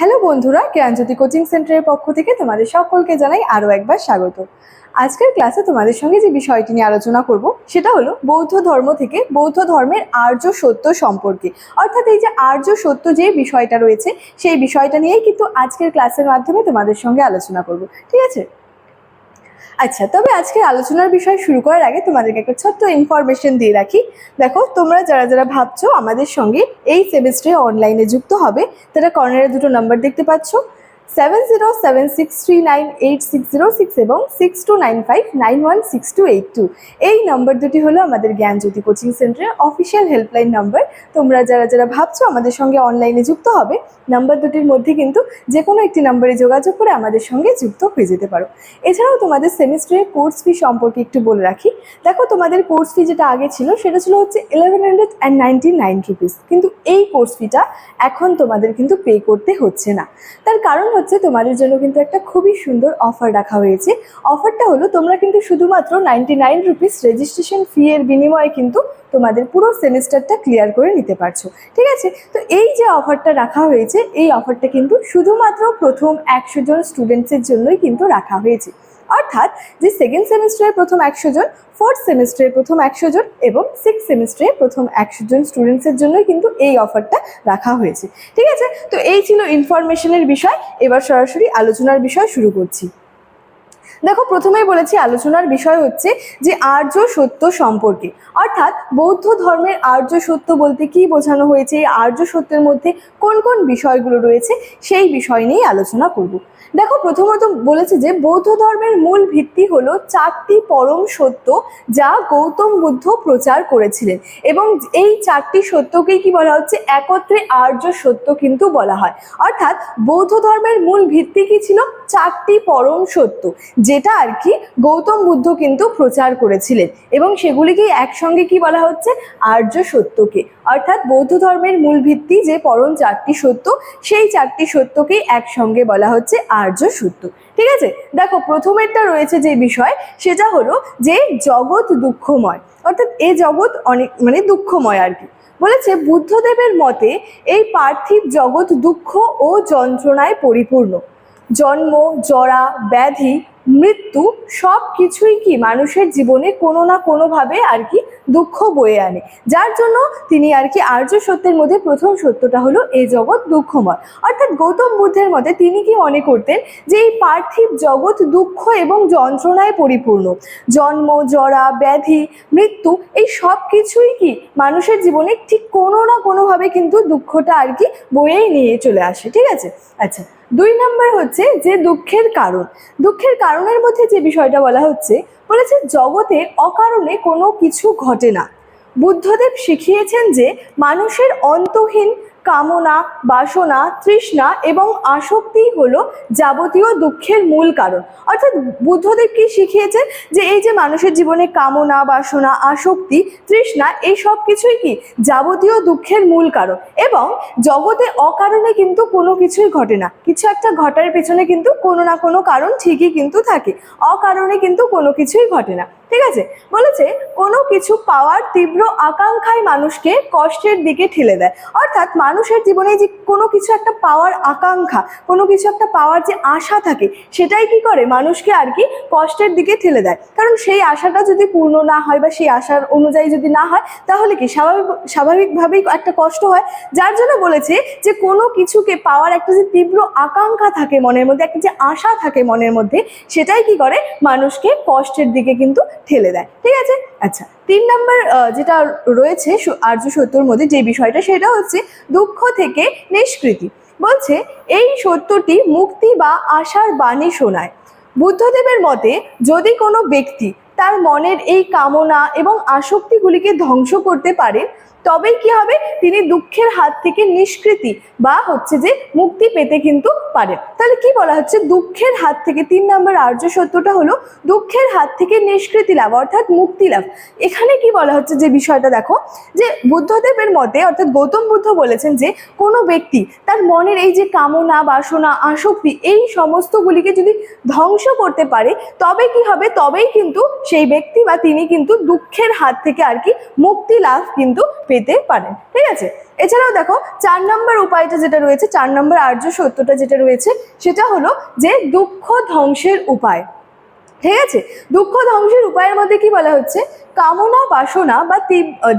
Hello বন্ধুরা, জ্ঞানজ্যোতি coaching সেন্টারের পক্ষ থেকে তোমাদের সকলকে জানাই আরও একবার স্বাগত। আজকের ক্লাসে তোমাদের সঙ্গে যে বিষয়টি নিয়ে আলোচনা করব সেটা হলো বৌদ্ধ ধর্ম থেকে বৌদ্ধ ধর্মের আর্য সত্য সম্পর্কে। অর্থাৎ এই যে আর্য সত্য যে বিষয়টা রয়েছে সেই বিষয়টা নিয়েই কিন্তু আজকের ক্লাসের মাধ্যমে তোমাদের সঙ্গে আলোচনা করব, ঠিক আছে? আচ্ছা, তবে আজকের আলোচনার বিষয় শুরু করার আগে তোমাদেরকে একটা ছোট্ট ইনফরমেশন দিয়ে রাখি। দেখো, তোমরা যারা যারা ভাবছো আমাদের সঙ্গে এই সেমিস্টারে অনলাইনে যুক্ত হবে, তারা কর্নারে দুটো নাম্বার দেখতে পাচ্ছ, 7076398606 এবং 6295916282। এই নাম্বার দুটি হলো আমাদের জ্ঞানজ্যোতি কোচিং সেন্টারের অফিসিয়াল হেল্পলাইন নাম্বার। তোমরা যারা যারা ভাবছো আমাদের সঙ্গে অনলাইনে যুক্ত হবে, নাম্বার দুটির মধ্যে কিন্তু যে কোনো একটি নাম্বারে যোগাযোগ করে আমাদের সঙ্গে যুক্ত হয়ে যেতে পারো। এছাড়াও তোমাদের সেমিস্টারের কোর্স ফি সম্পর্কে একটু বলে রাখি। দেখো, তোমাদের কোর্স ফি যেটা আগে ছিল সেটা ছিল হচ্ছে 1199 রুপিস, কিন্তু এই কোর্স ফিটা এখন তোমাদের কিন্তু পে করতে হচ্ছে না। তার কারণ হচ্ছে তোমাদের জন্য কিন্তু একটা খুবই সুন্দর অফার রাখা হয়েছে। অফারটা হলো, তোমরা কিন্তু শুধুমাত্র 99 রুপিস রেজিস্ট্রেশন ফি এর বিনিময়ে কিন্তু তোমাদের পুরো সেমিস্টারটা ক্লিয়ার করে নিতে পারছো, ঠিক আছে? তো এই যে অফারটা রাখা হয়েছে, এই অফারটা কিন্তু শুধুমাত্র প্রথম 100 জন স্টুডেন্টসের জন্যই কিন্তু রাখা হয়েছে। অর্থাৎ যে সেকেন্ড সেমিস্টারের প্রথম 100 জন, ফোর্থ সেমিস্টারের প্রথম 100 জন এবং সিক্স সেমিস্টারের প্রথম 100 জন স্টুডেন্টসের জন্যই কিন্তু এই অফারটা রাখা হয়েছে, ঠিক আছে? তো এই ছিল ইনফরমেশনের বিষয়। এবার সরাসরি আলোচনার বিষয় শুরু করছি। দেখো, প্রথমেই বলেছি আলোচনার বিষয় হচ্ছে যে আর্য সত্য সম্পর্কে। অর্থাৎ বৌদ্ধ ধর্মের আর্য সত্য বলতে কি বোঝানো হয়েছে, এই আর্য সত্যের মধ্যে কোন কোন বিষয়গুলো রয়েছে সেই বিষয় নিয়ে আলোচনা করব। দেখো, প্রথমত বলেছে যে বৌদ্ধ ধর্মের মূল ভিত্তি হলো 4টি পরম সত্য যা গৌতম বুদ্ধ প্রচার করেছিলেন, এবং এই 4টি সত্যকেই কি বলা হচ্ছে, একত্রে আর্য সত্য কিন্তু বলা হয়। অর্থাৎ বৌদ্ধ ধর্মের মূল ভিত্তি কি ছিল? 4টি পরম সত্য, যেটা আর কি গৌতম বুদ্ধ কিন্তু প্রচার করেছিলেন, এবং সেগুলিকেই একসঙ্গে কি বলা হচ্ছে, আর্য সত্যকে। অর্থাৎ বৌদ্ধ ধর্মের মূল ভিত্তি যে পরম 4টি সত্য, সেই 4টি সত্যকেই একসঙ্গে বলা হচ্ছে আর্য সত্য, ঠিক আছে? দেখো, প্রথমেরটা রয়েছে যে বিষয়, সেটা হলো যে জগৎ দুঃখময়। অর্থাৎ এই জগৎ অনেক দুঃখময় আর কি। বলেছে বুদ্ধদেবের মতে এই পার্থিব জগৎ দুঃখ ও যন্ত্রণায় পরিপূর্ণ। জন্ম, জরা, ব্যাধি, মৃত্যু সব কিছুই কি মানুষের জীবনে কোনো না কোনোভাবে আর কি দুঃখ বয়ে আনে, যার জন্য তিনি আর কি আর্য সত্যের মধ্যে প্রথম সত্যটা হলো এই জগৎ দুঃখময়। অর্থাৎ গৌতম বুদ্ধের মতে তিনি কি মনে করতেন যে এই পার্থিব জগৎ দুঃখ এবং যন্ত্রণায় পরিপূর্ণ। জন্ম, জরা, ব্যাধি, মৃত্যু এই সব কিছুই কি মানুষের জীবনে ঠিক কোনো না কোনোভাবে কিন্তু দুঃখটা আর কি বয়েই নিয়ে চলে আসে, ঠিক আছে? আচ্ছা, 2 নম্বর হচ্ছে যে দুঃখের কারণ। দুঃখের কারণের মধ্যে যে বিষয়টা বলা হচ্ছে, বলেছে জগতে অকারণে কোনো কিছু ঘটে না। বুদ্ধদেব শিখিয়েছেন যে মানুষের অন্তহীন কামনা, বাসনা, তৃষ্ণা এবং আসক্তি হলো যাবতীয় দুঃখের মূল কারণ। অর্থাৎ বুদ্ধদেব কি শিখিয়েছেন যে এই যে মানুষের জীবনে কামনা, বাসনা, আসক্তি, তৃষ্ণা এই সব কিছুই কি যাবতীয় দুঃখের মূল কারণ, এবং জগতে অকারণে কিন্তু কোনো কিছুই ঘটে না। কিছু একটা ঘটার পেছনে কিন্তু কোনো না কোনো কারণ ঠিকই কিন্তু থাকে, অকারণে কিন্তু কোনো কিছুই ঘটে না, ঠিক আছে? বলেছে কোনো কিছু পাওয়ার তীব্র আকাঙ্ক্ষায় মানুষকে কষ্টের দিকে ঠেলে দেয়। অর্থাৎ মানুষের জীবনে যে কোনো কিছু একটা পাওয়ার আকাঙ্ক্ষা, কোনো কিছু একটা পাওয়ার যে আশা থাকে, সেটাই কি করে মানুষকে আর কি কষ্টের দিকে ঠেলে দেয়। কারণ সেই আশাটা যদি পূর্ণ না হয় বা সেই আশার অনুযায়ী যদি না হয়, তাহলে কি স্বাভাবিকভাবেই একটা কষ্ট হয়। যার জন্য বলেছে যে কোনো কিছুকে পাওয়ার একটা যে তীব্র আকাঙ্ক্ষা থাকে মনের মধ্যে, একটা যে আশা থাকে মনের মধ্যে, সেটাই কি করে মানুষকে কষ্টের দিকে কিন্তু ঠেলে দেয়, ঠিক আছে? আচ্ছা, 3 নম্বর যেটা রয়েছে আর্য সত্যর মধ্যে যে বিষয়টা, সেটা হচ্ছে দুঃখ থেকে নিষ্কৃতি। বলছে এই সত্যটি মুক্তি বা আশার বাণী শোনায়। বুদ্ধদেবের মতে যদি কোনো ব্যক্তি তার মনের এই কামনা এবং আসক্তিগুলিকে ধ্বংস করতে পারে, তবেই কি হবে, তিনি দুঃখের হাত থেকে নিষ্কৃতি বা হচ্ছে যে মুক্তি পেতে কিন্তু পারে। তাহলে কি বলা হচ্ছে, দুঃখের হাত থেকে 3 নম্বর আর্য সত্যটা হলো দুঃখের হাত থেকে নিষ্কৃতি লাভ, অর্থাৎ মুক্তি লাভ। এখানে কি বলা হচ্ছে যে বিষয়টা, দেখো যে বুদ্ধদেবের মতে অর্থাৎ গৌতম বুদ্ধ বলেছেন যে কোনো ব্যক্তি তার মনের এই যে কামনা, বাসনা, আসক্তি এই সমস্তগুলিকে যদি ধ্বংস করতে পারে, তবে কি হবে, তবেই কিন্তু সেই ব্যক্তি বা তিনি কিন্তু দুঃখের হাত থেকে আর কি মুক্তি লাভ কিন্তু পেতে পারেন। ঠিক আছে, এছাড়াও দেখো 4 নম্বর উপায়টা যেটা রয়েছে, 4 নম্বর আর্য সত্যটা যেটা রয়েছে সেটা হলো যে দুঃখ ধ্বংসের উপায়। ঠিক আছে, দুঃখ ধ্বংসের উপায়ের মধ্যে কি বলা হচ্ছে, কামনা বাসনা বা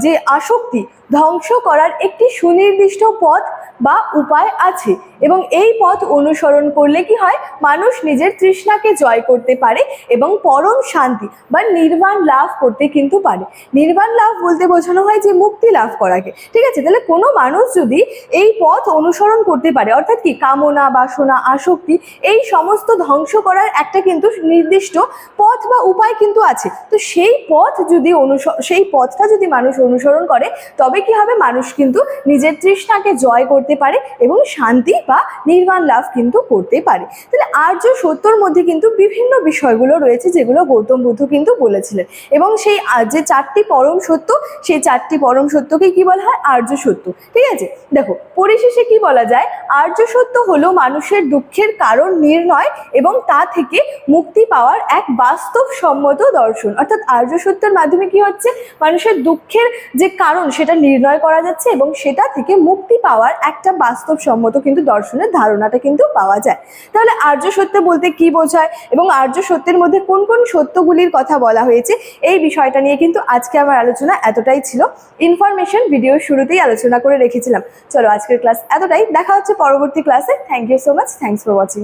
যে আসক্তি ধ্বংস করার একটি সুনির্দিষ্ট পথ বা উপায় আছে এবং এই পথ অনুসরণ করলে কি হয়, মানুষ নিজের তৃষ্ণাকে জয় করতে পারে এবং পরম শান্তি বা নির্বাণ লাভ করতে কিন্তু পারে। নির্বাণ লাভ বলতে বোঝানো হয় যে মুক্তি লাভ করাকে। ঠিক আছে, তাহলে কোনো মানুষ যদি এই পথ অনুসরণ করতে পারে, অর্থাৎ কি কামনা বাসনা আসক্তি এই সমস্ত ধ্বংস করার একটা কিন্তু নির্দিষ্ট পথ বা উপায় কিন্তু আছে, তো সেই পথটা যদি মানুষ অনুসরণ করে তবে কি হবে, মানুষ কিন্তু নিজের তৃষ্ণাকে জয় করতে পারে এবং শান্তি বা নির্বাণ লাভ কিন্তু করতে পারে। তাহলে আর্য সত্যর মধ্যে কিন্তু বিভিন্ন বিষয়গুলো রয়েছে যেগুলো গৌতম বুদ্ধ কিন্তু বলেছিলেন এবং সেই যে 4টি পরম সত্য, সেই 4টি পরম সত্যকে কি বলা হয়, আর্য সত্য। ঠিক আছে, দেখো পরিশেষে কি বলা যায়, আর্য সত্য হলো মানুষের দুঃখের কারণ নির্ণয় এবং তা থেকে মুক্তি পাওয়ার এক বাস্তবসম্মত দর্শন। অর্থাৎ আর্য সত্যের মাধ্যমে কি হচ্ছে, মানুষের দুঃখের যে কারণ সেটা নির্ণয় করা যাচ্ছে এবং সেটা থেকে মুক্তি পাওয়ার একটা বাস্তবসম্মত কিন্তু দর্শনের ধারণাটা কিন্তু পাওয়া যায়। তাহলে আর্য সত্য বলতে কি বোঝায় এবং আর্য সত্যের মধ্যে কোন কোন সত্যগুলির কথা বলা হয়েছে, এই বিষয়টা নিয়ে কিন্তু আজকে আমার আলোচনা এতটাই ছিল। ইনফরমেশন ভিডিওর শুরুতেই আলোচনা করে রেখেছিলাম। চলো আজকের ক্লাস এতটাই, দেখা হচ্ছে পরবর্তী ক্লাসে। Thank you so much, thanks for watching.